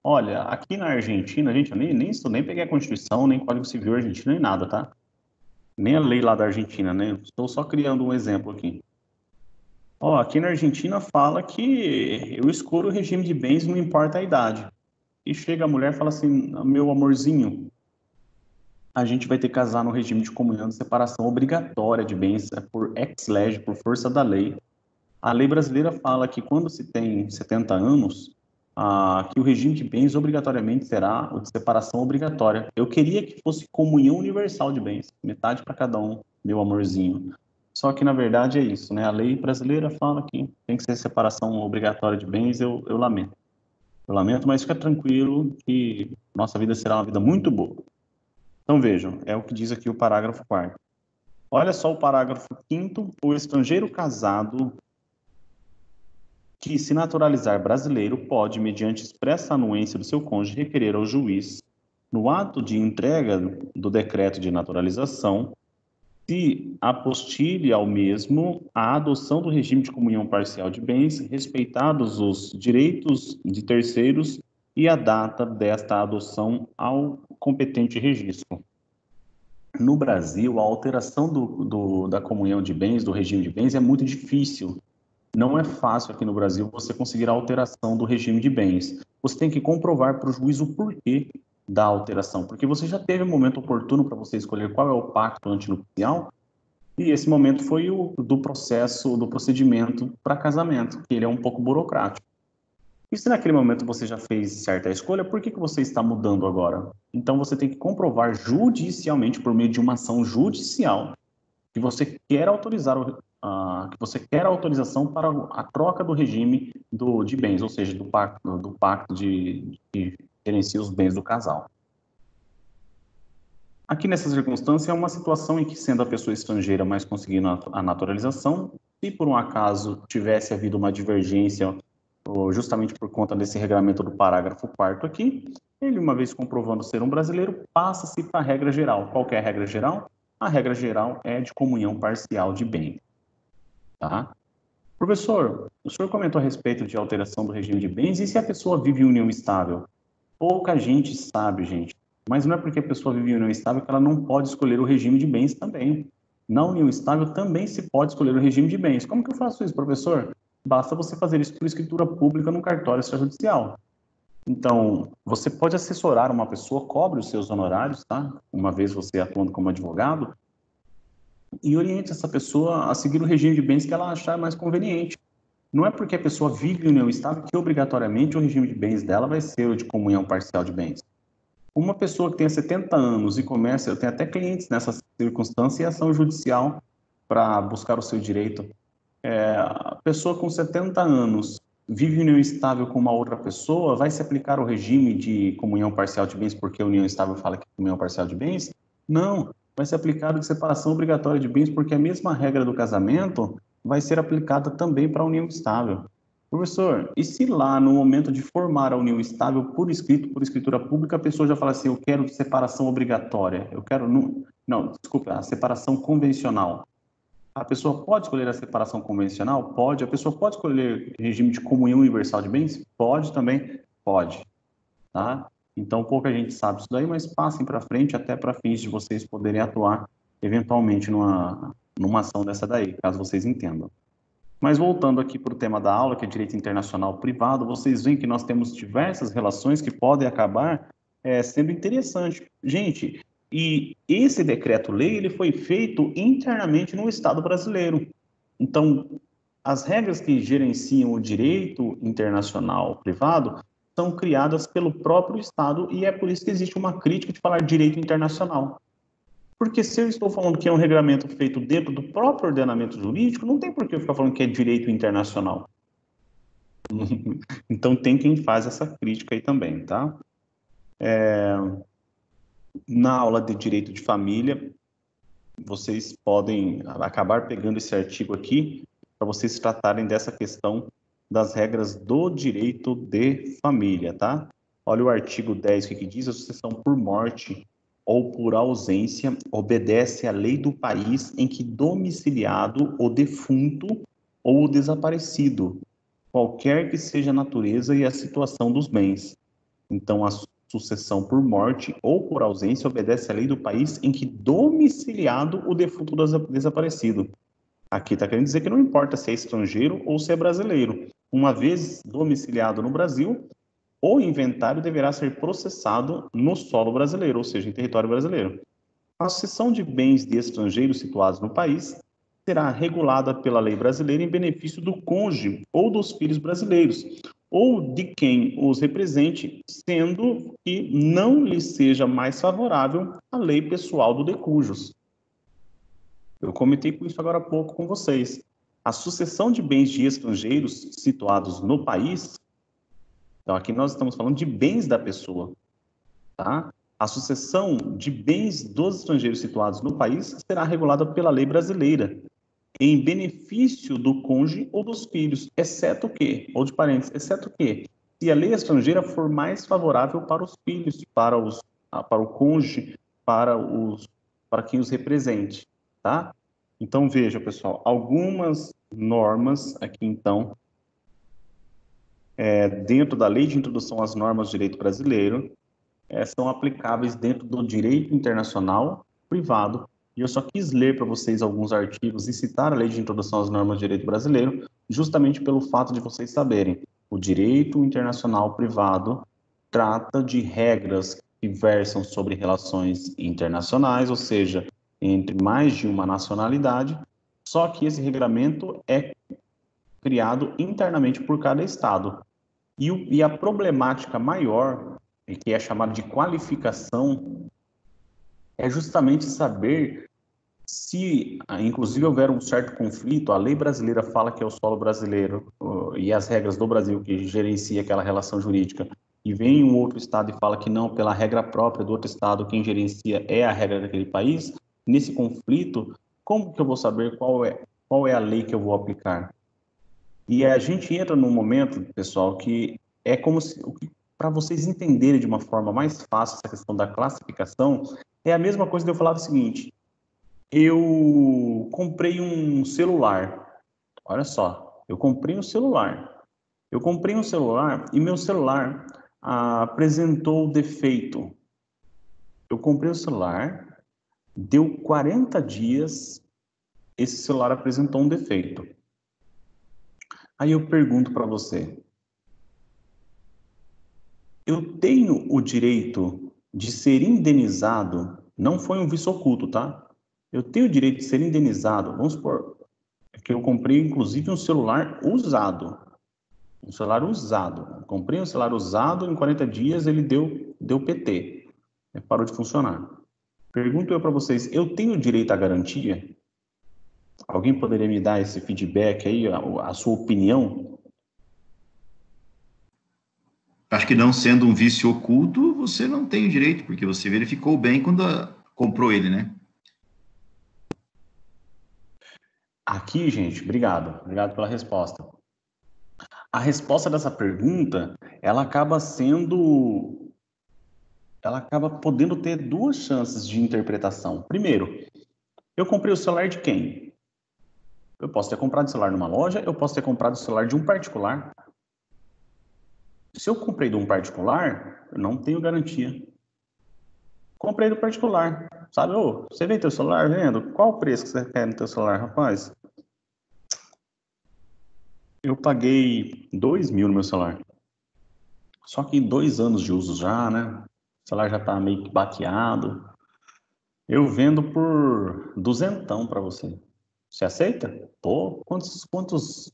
Olha, aqui na Argentina, gente, eu nem estudei, nem peguei a Constituição, nem Código Civil argentino, nem nada, tá? Nem a lei lá da Argentina, né? Estou só criando um exemplo aqui. Ó, aqui na Argentina fala que eu escolho o regime de bens, não importa a idade. E chega a mulher e fala assim, meu amorzinho, a gente vai ter que casar no regime de comunhão de separação obrigatória de bens, por ex lege, por força da lei. A lei brasileira fala que quando se tem 70 anos, que o regime de bens obrigatoriamente será o de separação obrigatória. Eu queria que fosse comunhão universal de bens, metade para cada um, meu amorzinho. Só que, na verdade, é isso, né? A lei brasileira fala que tem que ser separação obrigatória de bens, eu lamento. Eu lamento, mas fica tranquilo que nossa vida será uma vida muito boa. Então, vejam, é o que diz aqui o parágrafo 4º. Olha só o parágrafo 5º. O estrangeiro casado que se naturalizar brasileiro pode, mediante expressa anuência do seu cônjuge, requerer ao juiz, no ato de entrega do decreto de naturalização, se apostile ao mesmo a adoção do regime de comunhão parcial de bens, respeitados os direitos de terceiros e a data desta adoção ao competente registro. No Brasil, a alteração da comunhão de bens, do regime de bens, é muito difícil. Não é fácil aqui no Brasil você conseguir a alteração do regime de bens. Você tem que comprovar para o juiz o porquê da alteração, porque você já teve um momento oportuno para você escolher qual é o pacto antinupcial, e esse momento foi o do processo, do procedimento para casamento, que ele é um pouco burocrático. E se naquele momento você já fez certa escolha, por que você está mudando agora? Então você tem que comprovar judicialmente, por meio de uma ação judicial, que você quer autorizar que você quer autorização para a troca do regime de bens, ou seja, do pacto que gerencia os bens do casal. Aqui nessa circunstância é uma situação em que, sendo a pessoa estrangeira mais conseguindo a naturalização, se por um acaso tivesse havido uma divergência, ou justamente por conta desse regramento do parágrafo 4º aqui, ele, uma vez comprovando ser um brasileiro, passa-se para a regra geral. Qual que é a regra geral? A regra geral é de comunhão parcial de bens. Tá? Professor, o senhor comentou a respeito de alteração do regime de bens, e se a pessoa vive em união estável? Pouca gente sabe, gente, mas não é porque a pessoa vive em união estável que ela não pode escolher o regime de bens também. Na união estável também se pode escolher o regime de bens. Como que eu faço isso, professor? Basta você fazer isso por escritura pública no cartório extrajudicial. Então, você pode assessorar uma pessoa, cobre os seus honorários, tá? Uma vez você atuando como advogado, e oriente essa pessoa a seguir o regime de bens que ela achar mais conveniente. Não é porque a pessoa vive em união estável que obrigatoriamente o regime de bens dela vai ser o de comunhão parcial de bens. Uma pessoa que tenha 70 anos e começa, eu tenho até clientes nessa circunstância, e ação judicial para buscar o seu direito. A pessoa com 70 anos vive em união estável com uma outra pessoa, vai se aplicar o regime de comunhão parcial de bens porque a união estável fala que é comunhão parcial de bens? Não, vai ser aplicado de separação obrigatória de bens porque a mesma regra do casamento vai ser aplicada também para a união estável. Professor, e se lá no momento de formar a união estável por escrito, por escritura pública, a pessoa já fala assim, eu quero separação obrigatória, eu quero, não, desculpa, a separação convencional. A pessoa pode escolher a separação convencional? Pode. A pessoa pode escolher regime de comunhão universal de bens? Pode também? Pode. Tá? Então, pouca gente sabe isso daí, mas passem para frente até para fins de vocês poderem atuar eventualmente numa ação dessa daí, caso vocês entendam. Mas voltando aqui para o tema da aula, que é direito internacional privado, vocês veem que nós temos diversas relações que podem acabar sendo interessante. Gente, e esse decreto-lei ele foi feito internamente no Estado brasileiro. Então, as regras que gerenciam o direito internacional privado são criadas pelo próprio Estado e é por isso que existe uma crítica de falar direito internacional. Porque se eu estou falando que é um regulamento feito dentro do próprio ordenamento jurídico, não tem por que eu ficar falando que é direito internacional. Então tem quem faz essa crítica aí também, tá? Na aula de direito de família, vocês podem acabar pegando esse artigo aqui para vocês tratarem dessa questão das regras do direito de família, tá? Olha o artigo 10, que diz: a sucessão por morte ou por ausência obedece à lei do país em que domiciliado o defunto ou o desaparecido, qualquer que seja a natureza e a situação dos bens. Então, a sucessão por morte ou por ausência obedece à lei do país em que domiciliado o defunto desaparecido. Aqui está querendo dizer que não importa se é estrangeiro ou se é brasileiro. Uma vez domiciliado no Brasil, o inventário deverá ser processado no solo brasileiro, ou seja, em território brasileiro. A sucessão de bens de estrangeiros situados no país será regulada pela lei brasileira em benefício do cônjuge ou dos filhos brasileiros, ou de quem os represente, sendo que não lhe seja mais favorável a lei pessoal do decujus. Eu comentei com isso agora há pouco com vocês. A sucessão de bens de estrangeiros situados no país, então aqui nós estamos falando de bens da pessoa, tá? A sucessão de bens dos estrangeiros situados no país será regulada pela lei brasileira, em benefício do cônjuge ou dos filhos, exceto que, ou de parentes, exceto que, se a lei estrangeira for mais favorável para os filhos, para o cônjuge, para quem os represente, tá? Então, veja, pessoal, algumas normas aqui, então, dentro da Lei de Introdução às Normas do Direito Brasileiro, são aplicáveis dentro do direito internacional privado. E eu só quis ler para vocês alguns artigos e citar a Lei de Introdução às Normas do Direito Brasileiro, justamente pelo fato de vocês saberem, o direito internacional privado trata de regras que versam sobre relações internacionais, ou seja, entre mais de uma nacionalidade, só que esse regulamento é criado internamente por cada Estado. E a problemática maior, que é chamada de qualificação, é justamente saber se, inclusive, houver um certo conflito, a lei brasileira fala que é o solo brasileiro e as regras do Brasil que gerencia aquela relação jurídica, e vem um outro Estado e fala que não, pela regra própria do outro Estado, quem gerencia é a regra daquele país. Nesse conflito, como que eu vou saber qual é a lei que eu vou aplicar? E a gente entra num momento, pessoal, que é como se, para vocês entenderem de uma forma mais fácil essa questão da classificação, é a mesma coisa de eu falar o seguinte: eu comprei um celular. Olha só, eu comprei um celular. Eu comprei um celular e meu celular apresentou defeito. Eu comprei o celular, deu 40 dias, esse celular apresentou um defeito. Aí eu pergunto para você, eu tenho o direito de ser indenizado, não foi um vício oculto, tá? Eu tenho o direito de ser indenizado, vamos supor que eu comprei inclusive um celular usado. Um celular usado. Comprei um celular usado, em 40 dias ele deu PT. Parou de funcionar. Pergunto eu para vocês, eu tenho direito à garantia? Alguém poderia me dar esse feedback aí, a sua opinião? Acho que não sendo um vício oculto, você não tem o direito, porque você verificou bem quando comprou ele, né? Aqui, gente, obrigado. Obrigado pela resposta. A resposta dessa pergunta, ela acaba podendo ter duas chances de interpretação. Primeiro, eu comprei o celular de quem? Eu posso ter comprado o celular numa loja, eu posso ter comprado o celular de um particular. Se eu comprei de um particular, eu não tenho garantia. Comprei do particular, sabe? Ô, você vende teu celular vendo? Qual o preço que você quer no teu celular, rapaz? Eu paguei 2.000 no meu celular. Só que 2 anos de uso já, né? O celular já tá meio que baqueado. Eu vendo por duzentão para você. Você aceita? Pô, quantos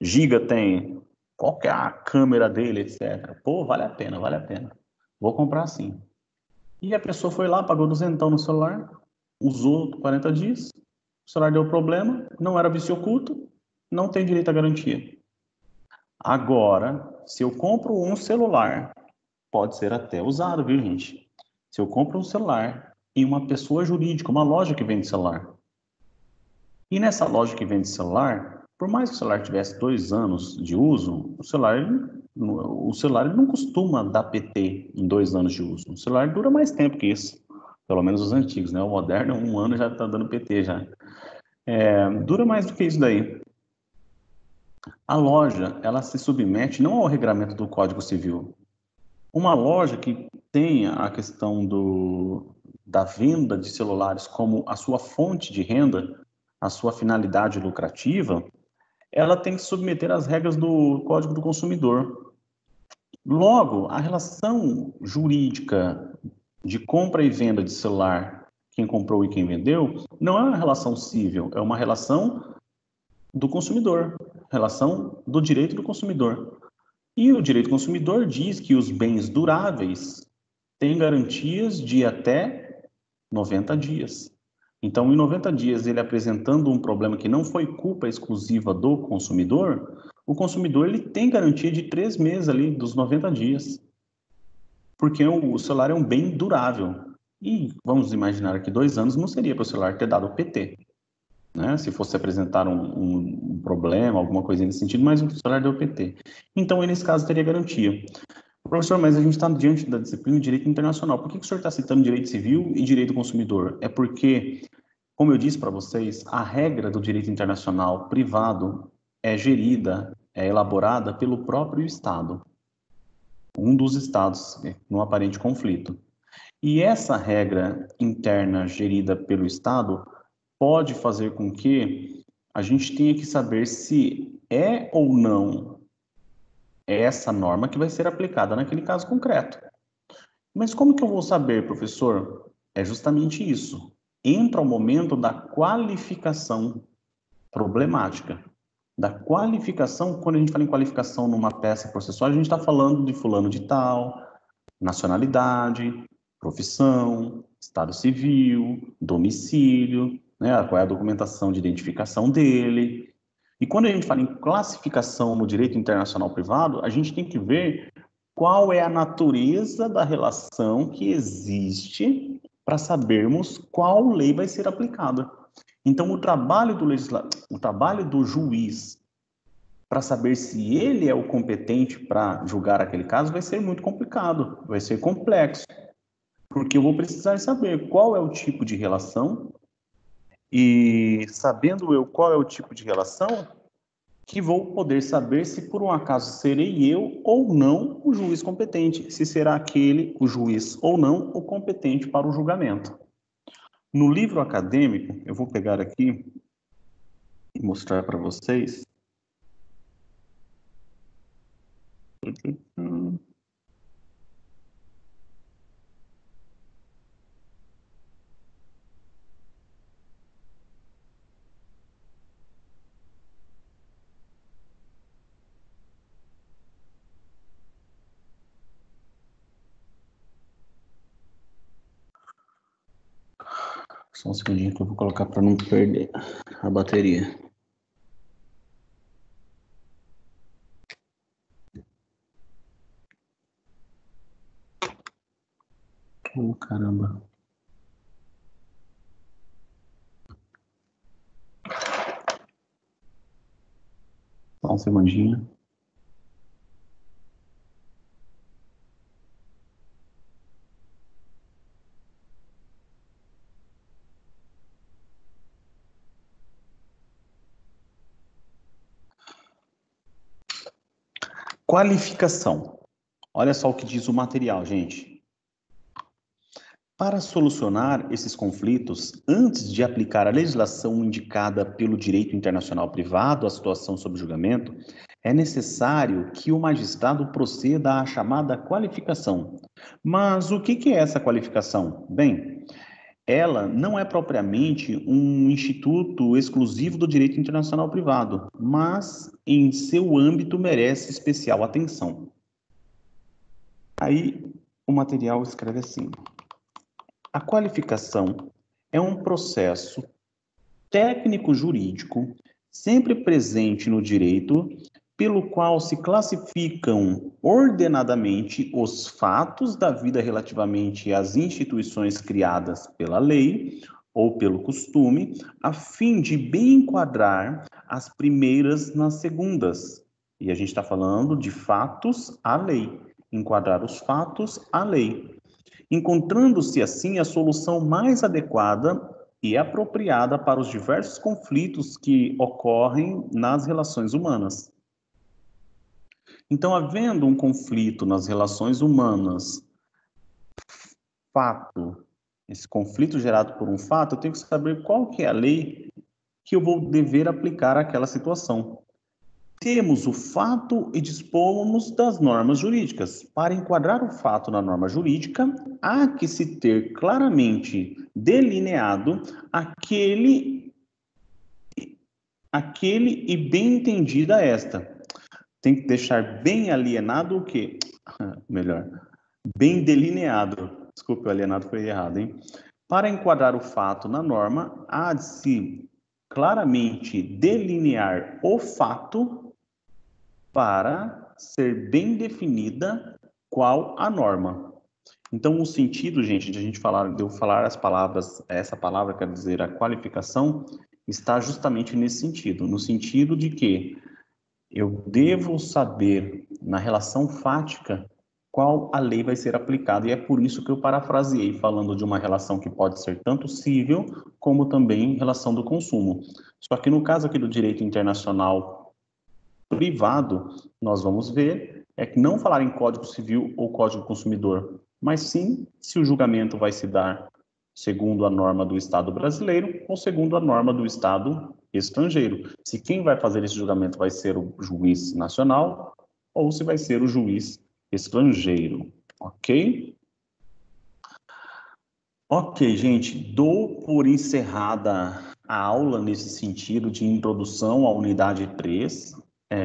giga tem? Qual que é a câmera dele, etc. Pô, vale a pena, vale a pena. Vou comprar sim. E a pessoa foi lá, pagou duzentão no celular, usou 40 dias, o celular deu problema, não era vício oculto, não tem direito à garantia. Agora, se eu compro um celular, pode ser até usado, viu, gente? Se eu compro um celular em uma pessoa jurídica, uma loja que vende celular, e nessa loja que vende celular, por mais que o celular tivesse 2 anos de uso, o celular não costuma dar PT em 2 anos de uso. O celular dura mais tempo que isso, pelo menos os antigos, né? O moderno, 1 ano já está dando PT já. Dura mais do que isso daí. A loja, ela se submete não ao regramento do Código Civil, Uma loja que tenha a questão da venda de celulares como a sua fonte de renda, a sua finalidade lucrativa, ela tem que submeter às regras do Código do Consumidor. Logo, a relação jurídica de compra e venda de celular, quem comprou e quem vendeu, não é uma relação civil, é uma relação do consumidor, relação do direito do consumidor. E o direito do consumidor diz que os bens duráveis têm garantias de até 90 dias. Então, em 90 dias, ele apresentando um problema que não foi culpa exclusiva do consumidor, o consumidor ele tem garantia de 3 meses ali, dos 90 dias. Porque o celular é um bem durável. E vamos imaginar que 2 anos não seria para o celular ter dado PT. Né? Se fosse apresentar um problema, alguma coisa nesse sentido, mas o celular deu PT. Então, nesse caso, teria garantia. Professor, mas a gente está diante da disciplina de direito internacional. Por que o senhor está citando direito civil e direito do consumidor? É porque, como eu disse para vocês, a regra do direito internacional privado é gerida, é elaborada pelo próprio Estado, um dos Estados, no aparente conflito. E essa regra interna gerida pelo Estado pode fazer com que a gente tenha que saber se é ou não essa norma que vai ser aplicada naquele caso concreto. Mas como que eu vou saber, professor? É justamente isso. Entra o momento da qualificação problemática. Da qualificação, quando a gente fala em qualificação numa peça processual, a gente está falando de fulano de tal, nacionalidade, profissão, estado civil, domicílio, né, qual é a documentação de identificação dele. E quando a gente fala em classificação no direito internacional privado, a gente tem que ver qual é a natureza da relação que existe para sabermos qual lei vai ser aplicada. Então, o trabalho do juiz para saber se ele é o competente para julgar aquele caso vai ser muito complicado, vai ser complexo, porque eu vou precisar saber qual é o tipo de relação e, sabendo eu qual é o tipo de relação, que vou poder saber se por um acaso serei eu ou não o juiz competente, se será aquele, o juiz ou não, o competente para o julgamento. No livro acadêmico, eu vou pegar aqui e mostrar para vocês. Só um segundinho que eu vou colocar para não perder a bateria. Oh, caramba. Só um segundinho. Qualificação. Olha só o que diz o material, gente. Para solucionar esses conflitos, antes de aplicar a legislação indicada pelo direito internacional privado à situação sob julgamento, é necessário que o magistrado proceda à chamada qualificação. Mas o que é essa qualificação? Bem, ela não é propriamente um instituto exclusivo do direito internacional privado, mas em seu âmbito merece especial atenção. Aí o material escreve assim: a qualificação é um processo técnico-jurídico sempre presente no direito, pelo qual se classificam ordenadamente os fatos da vida relativamente às instituições criadas pela lei ou pelo costume, a fim de bem enquadrar as primeiras nas segundas. E a gente está falando de fatos à lei, enquadrar os fatos à lei, encontrando-se assim a solução mais adequada e apropriada para os diversos conflitos que ocorrem nas relações humanas. Então, havendo um conflito nas relações humanas, fato, esse conflito gerado por um fato, eu tenho que saber qual que é a lei que eu vou dever aplicar àquela situação. Temos o fato e dispomos das normas jurídicas. Para enquadrar o fato na norma jurídica, há que se ter claramente delineado aquele e bem entendida esta. Tem que deixar bem alienado o quê? Melhor, bem delineado. Desculpe, o alienado foi errado, hein? Para enquadrar o fato na norma, há de se claramente delinear o fato para ser bem definida qual a norma. Então, o sentido, gente, de eu falar as palavras, essa palavra quer dizer a qualificação, está justamente nesse sentido, no sentido de que eu devo saber, na relação fática, qual a lei vai ser aplicada, e é por isso que eu parafraseei, falando de uma relação que pode ser tanto civil, como também relação do consumo. Só que no caso aqui do direito internacional privado, nós vamos ver, é que não falar em Código Civil ou Código Consumidor, mas sim se o julgamento vai se dar segundo a norma do Estado brasileiro ou segundo a norma do Estado estrangeiro. Se quem vai fazer esse julgamento vai ser o juiz nacional ou se vai ser o juiz estrangeiro, ok? Ok, gente, dou por encerrada a aula nesse sentido de introdução à unidade 3.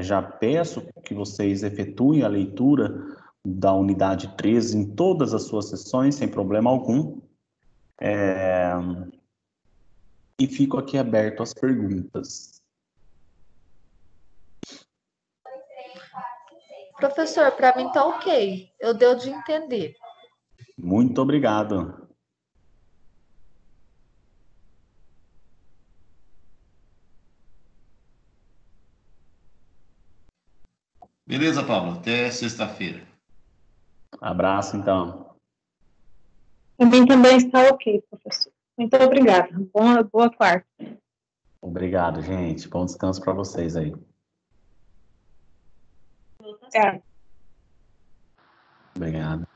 Já peço que vocês efetuem a leitura da unidade 3 em todas as suas sessões, sem problema algum. E fico aqui aberto às perguntas. Professor, para mim tá ok. Eu deu de entender. Muito obrigado. Beleza, Paulo. Até sexta-feira. Abraço, então. Para mim também está ok, professor. Muito obrigada. Boa quarta. Obrigado, gente. Bom descanso para vocês aí. Obrigada. Obrigado.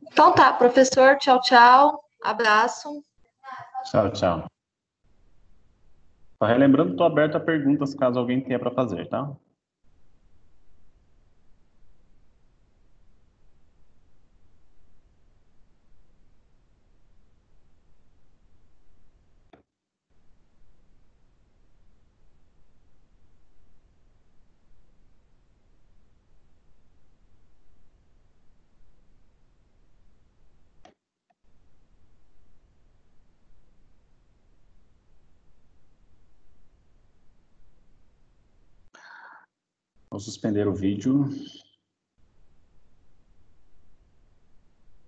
Então tá, professor, tchau, tchau. Abraço. Tchau, tchau. Só relembrando, estou aberto a perguntas caso alguém tenha para fazer, tá? Vou suspender o vídeo.